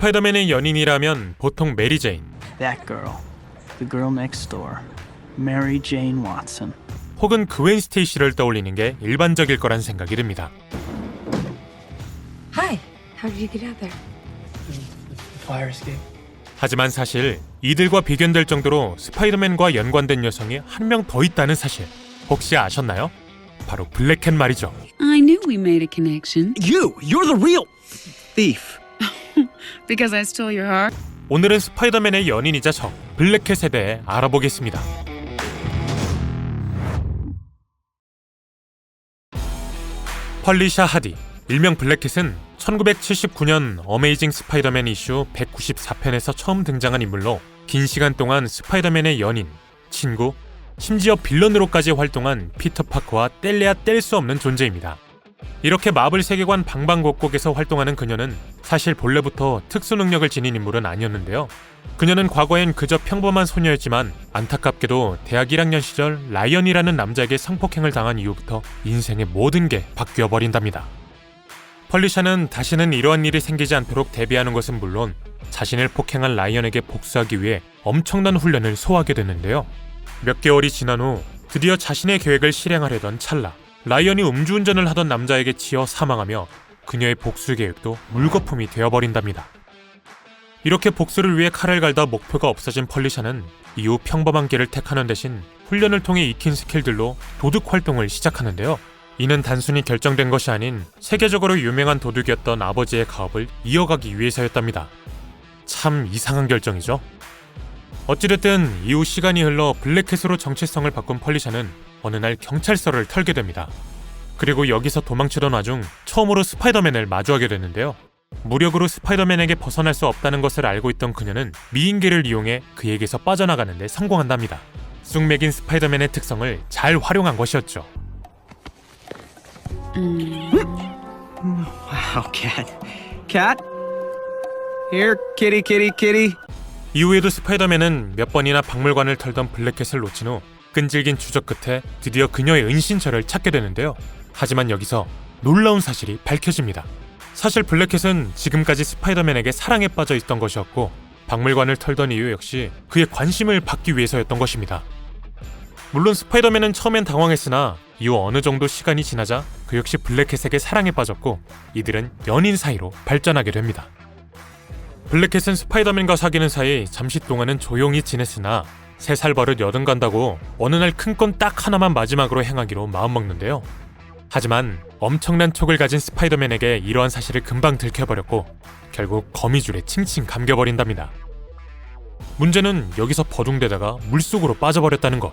스파이더맨의 연인이라면 보통 메리 제인, That girl. The girl next door. Mary Jane Watson. 혹은 그웬 스테이시를 떠올리는 게 일반적일 거란 생각이 듭니다. Hi. How did you get out there? Fire escape. 하지만 사실 이들과 비견될 정도로 스파이더맨과 연관된 여성이 한 명 더 있다는 사실 혹시 아셨나요? 바로 블랙캣 말이죠. I knew we made a connection. You're the real thief. Because I stole your heart? 오늘은 스파이더맨의 연인이자 적 블랙캣에 대해 알아보겠습니다. 펄리샤 하디, 일명 블랙캣은 1979년 어메이징 스파이더맨 이슈 194편에서 처음 등장한 인물로 긴 시간 동안 스파이더맨의 연인, 친구, 심지어 빌런으로까지 활동한 피터 파커와 뗄래야 뗄 수 없는 존재입니다. 이렇게 마블 세계관 방방곡곡에서 활동하는 그녀는 사실 본래부터 특수 능력을 지닌 인물은 아니었는데요. 그녀는 과거엔 그저 평범한 소녀였지만 안타깝게도 대학 1학년 시절 라이언이라는 남자에게 성폭행을 당한 이후부터 인생의 모든 게 바뀌어 버린답니다. 펄리샤는 다시는 이러한 일이 생기지 않도록 대비하는 것은 물론 자신을 폭행한 라이언에게 복수하기 위해 엄청난 훈련을 소화하게 됐는데요. 몇 개월이 지난 후 드디어 자신의 계획을 실행하려던 찰나 라이언이 음주운전을 하던 남자에게 치여 사망하며 그녀의 복수 계획도 물거품이 되어버린답니다. 이렇게 복수를 위해 칼을 갈다 목표가 없어진 펄리샤는 이후 평범한 길을 택하는 대신 훈련을 통해 익힌 스킬들로 도둑 활동을 시작하는데요. 이는 단순히 결정된 것이 아닌 세계적으로 유명한 도둑이었던 아버지의 가업을 이어가기 위해서였답니다. 참 이상한 결정이죠. 어찌됐든 이후 시간이 흘러 블랙캣으로 정체성을 바꾼 펄리샤는 어느 날 경찰서를 털게 됩니다. 그리고 여기서 도망치던 와중 처음으로 스파이더맨을 마주하게 되는데요. 무력으로 스파이더맨에게 벗어날 수 없다는 것을 알고 있던 그녀는 미인계를 이용해 그에게서 빠져나가는 데 성공한답니다. 쑥맥인 스파이더맨의 특성을 잘 활용한 것이었죠. Wow, cat. Cat? Here, kitty, kitty, kitty. 이후에도 스파이더맨은 몇 번이나 박물관을 털던 블랙캣을 놓친 후 끈질긴 추적 끝에 드디어 그녀의 은신처를 찾게 되는데요. 하지만 여기서 놀라운 사실이 밝혀집니다. 사실 블랙캣은 지금까지 스파이더맨에게 사랑에 빠져 있던 것이었고 박물관을 털던 이유 역시 그의 관심을 받기 위해서였던 것입니다. 물론 스파이더맨은 처음엔 당황했으나 이후 어느 정도 시간이 지나자 그 역시 블랙캣에게 사랑에 빠졌고 이들은 연인 사이로 발전하게 됩니다. 블랙캣은 스파이더맨과 사귀는 사이 잠시 동안은 조용히 지냈으나 3살 버릇 여든 간다고 어느 날 큰 건 딱 하나만 마지막으로 행하기로 마음먹는데요. 하지만 엄청난 촉을 가진 스파이더맨에게 이러한 사실을 금방 들켜버렸고 결국 거미줄에 칭칭 감겨버린답니다. 문제는 여기서 버둥대다가 물속으로 빠져버렸다는 것.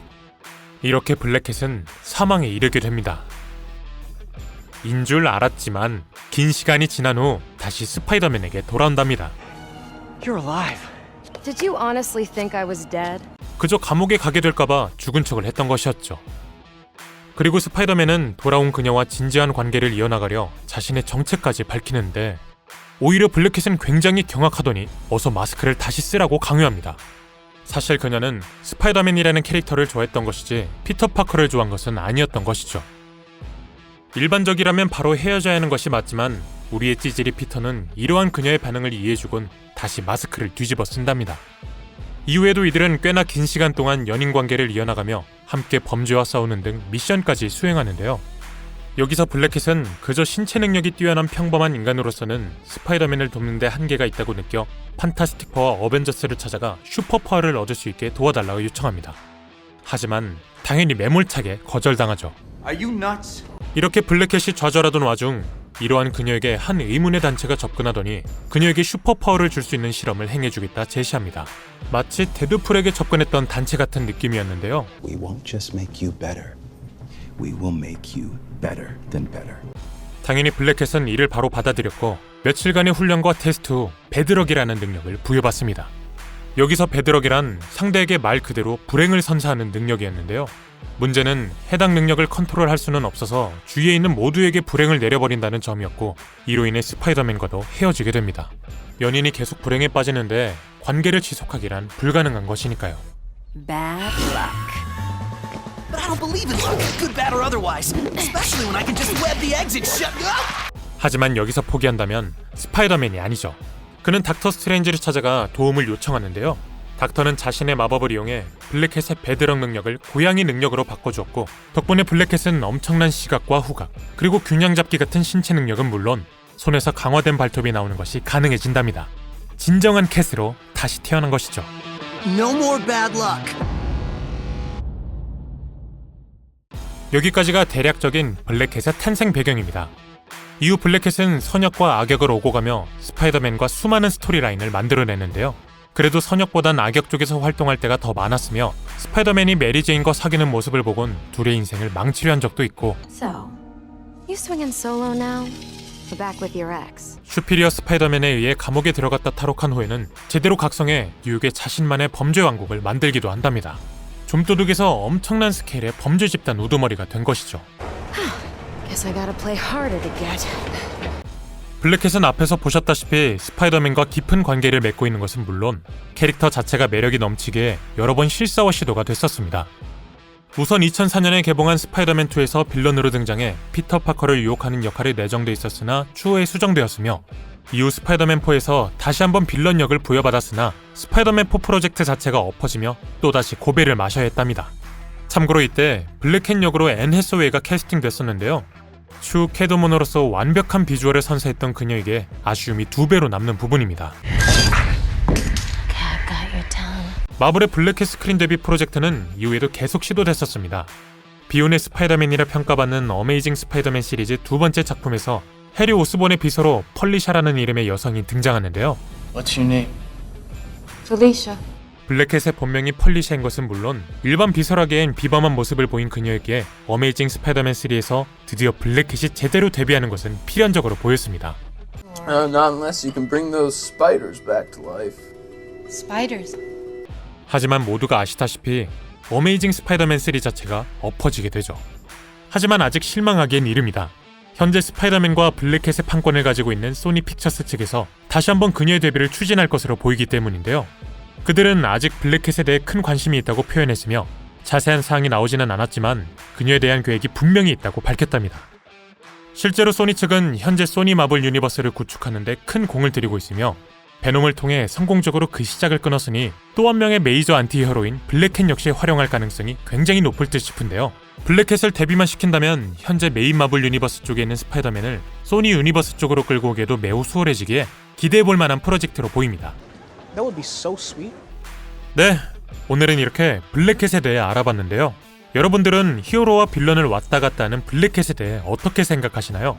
이렇게 블랙캣은 사망에 이르게 됩니다. 인 줄 알았지만 긴 시간이 지난 후 다시 스파이더맨에게 돌아온답니다. You're alive. Did you honestly think I was dead? 그저 감옥에 가게 될까봐 죽은 척을 했던 것이었죠. 그리고 스파이더맨은 돌아온 그녀와 진지한 관계를 이어나가려 자신의 정체까지 밝히는데 오히려 블랙캣은 굉장히 경악하더니 어서 마스크를 다시 쓰라고 강요합니다. 사실 그녀는 스파이더맨이라는 캐릭터를 좋아했던 것이지 피터 파커를 좋아한 것은 아니었던 것이죠. 일반적이라면 바로 헤어져야 하는 것이 맞지만 우리의 찌질이 피터는 이러한 그녀의 반응을 이해해주곤 다시 마스크를 뒤집어 쓴답니다. 이후에도 이들은 꽤나 긴 시간 동안 연인관계를 이어나가며 함께 범죄와 싸우는 등 미션까지 수행하는데요. 여기서 블랙캣은 그저 신체 능력이 뛰어난 평범한 인간으로서는 스파이더맨을 돕는 데 한계가 있다고 느껴 판타스틱4와 어벤져스를 찾아가 슈퍼파워를 얻을 수 있게 도와달라고 요청합니다. 하지만 당연히 매몰차게 거절당하죠. Are you nuts? 이렇게 블랙캣이 좌절하던 와중 이러한 그녀에게 한 의문의 단체가 접근하더니 그녀에게 슈퍼파워를 줄 수 있는 실험을 행해주겠다 제시합니다. 마치 데드풀에게 접근했던 단체 같은 느낌이었는데요. We won't just make you better. We will make you better than better. 당연히 블랙캣은 이를 바로 받아들였고 며칠간의 훈련과 테스트 후 배드럭이라는 능력을 부여받습니다. 여기서 배드럭이란 상대에게 말 그대로 불행을 선사하는 능력이었는데요. 문제는 해당 능력을 컨트롤할 수는 없어서 주위에 있는 모두에게 불행을 내려버린다는 점이었고 이로 인해 스파이더맨과도 헤어지게 됩니다. 연인이 계속 불행에 빠지는데 관계를 지속하기란 불가능한 것이니까요. Bad luck. But I don't believe in luck, good, bad, or otherwise. Especially when I can just web the exit shut. 하지만 여기서 포기한다면 스파이더맨이 아니죠. 그는 닥터 스트레인지를 찾아가 도움을 요청하는데요. 닥터는 자신의 마법을 이용해 블랙캣의 배드럭 능력을 고양이 능력으로 바꿔주었고, 덕분에 블랙캣은 엄청난 시각과 후각, 그리고 균형 잡기 같은 신체 능력은 물론 손에서 강화된 발톱이 나오는 것이 가능해진답니다. 진정한 캣으로 다시 태어난 것이죠. No more bad luck. 여기까지가 대략적인 블랙캣의 탄생 배경입니다. 이후 블랙캣은 선역과 악역을 오고 가며 스파이더맨과 수많은 스토리라인을 만들어내는데요. 그래도 선역보단 악역 쪽에서 활동할 때가 더 많았으며, 스파이더맨이 메리 제인과 사귀는 모습을 보곤 둘의 인생을 망치려 한 적도 있고, So, you swinging solo now? Or back with your ex? 슈피리어 스파이더맨에 의해 감옥에 들어갔다 탈옥한 후에는 제대로 각성해 뉴욕의 자신만의 범죄 왕국을 만들기도 한답니다. 좀도둑에서 엄청난 스케일의 범죄 집단 우두머리가 된 것이죠. Guess I gotta play harder to get. 블랙캣은 앞에서 보셨다시피 스파이더맨과 깊은 관계를 맺고 있는 것은 물론 캐릭터 자체가 매력이 넘치기에 여러 번 실사화 시도가 됐었습니다. 우선 2004년에 개봉한 스파이더맨2에서 빌런으로 등장해 피터 파커를 유혹하는 역할이 내정돼 있었으나 추후에 수정되었으며, 이후 스파이더맨4에서 다시 한번 빌런 역을 부여받았으나 스파이더맨4 프로젝트 자체가 엎어지며 또다시 고배를 마셔야 했답니다. 참고로 이때 블랙캣 역으로 앤 해서웨이가 캐스팅됐었는데요. 추후 캐트우먼으로서 완벽한 비주얼을 선사했던 그녀에게 아쉬움이 2배로 남는 부분입니다. 마블의 블랙캣 스크린 데뷔 프로젝트는 이후에도 계속 시도됐었습니다. 비혼의 스파이더맨이라 평가받는 어메이징 스파이더맨 시리즈 두 번째 작품에서 해리 오스본의 비서로 펄리샤라는 이름의 여성이 등장하는데요. What's your name? Felicia. 블랙캣의 본명이 펄리샤인 것은 물론 일반 비서라기엔 비범한 모습을 보인 그녀에게 어메이징 스파이더맨 3에서 드디어 블랙캣이 제대로 데뷔하는 것은 필연적으로 보였습니다. Not unless you can bring those spiders back to life. Spiders. 하지만 모두가 아시다시피 어메이징 스파이더맨 3 자체가 엎어지게 되죠. 하지만 아직 실망하기엔 이릅니다. 현재 스파이더맨과 블랙캣의 판권을 가지고 있는 소니 픽처스 측에서 다시 한번 그녀의 데뷔를 추진할 것으로 보이기 때문인데요. 그들은 아직 블랙캣에 대해 큰 관심이 있다고 표현했으며, 자세한 사항이 나오지는 않았지만 그녀에 대한 계획이 분명히 있다고 밝혔답니다. 실제로 소니 측은 현재 소니 마블 유니버스를 구축하는 데 큰 공을 들이고 있으며, 베놈을 통해 성공적으로 그 시작을 끊었으니 또 한 명의 메이저 안티히어로인 블랙캣 역시 활용할 가능성이 굉장히 높을 듯 싶은데요. 블랙캣을 데뷔만 시킨다면 현재 메인 마블 유니버스 쪽에 있는 스파이더맨을 소니 유니버스 쪽으로 끌고 오기에도 매우 수월해지기에 기대해볼 만한 프로젝트로 보입니다. That would be so sweet. 네, 오늘은 이렇게 블랙캣에 대해 알아봤는데요. 여러분들은 히어로와 빌런을 왔다 갔다 하는 블랙캣에 대해 어떻게 생각하시나요?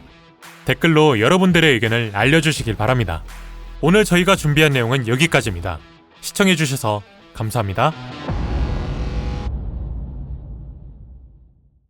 댓글로 여러분들의 의견을 알려주시길 바랍니다. 오늘 저희가 준비한 내용은 여기까지입니다. 시청해주셔서 감사합니다.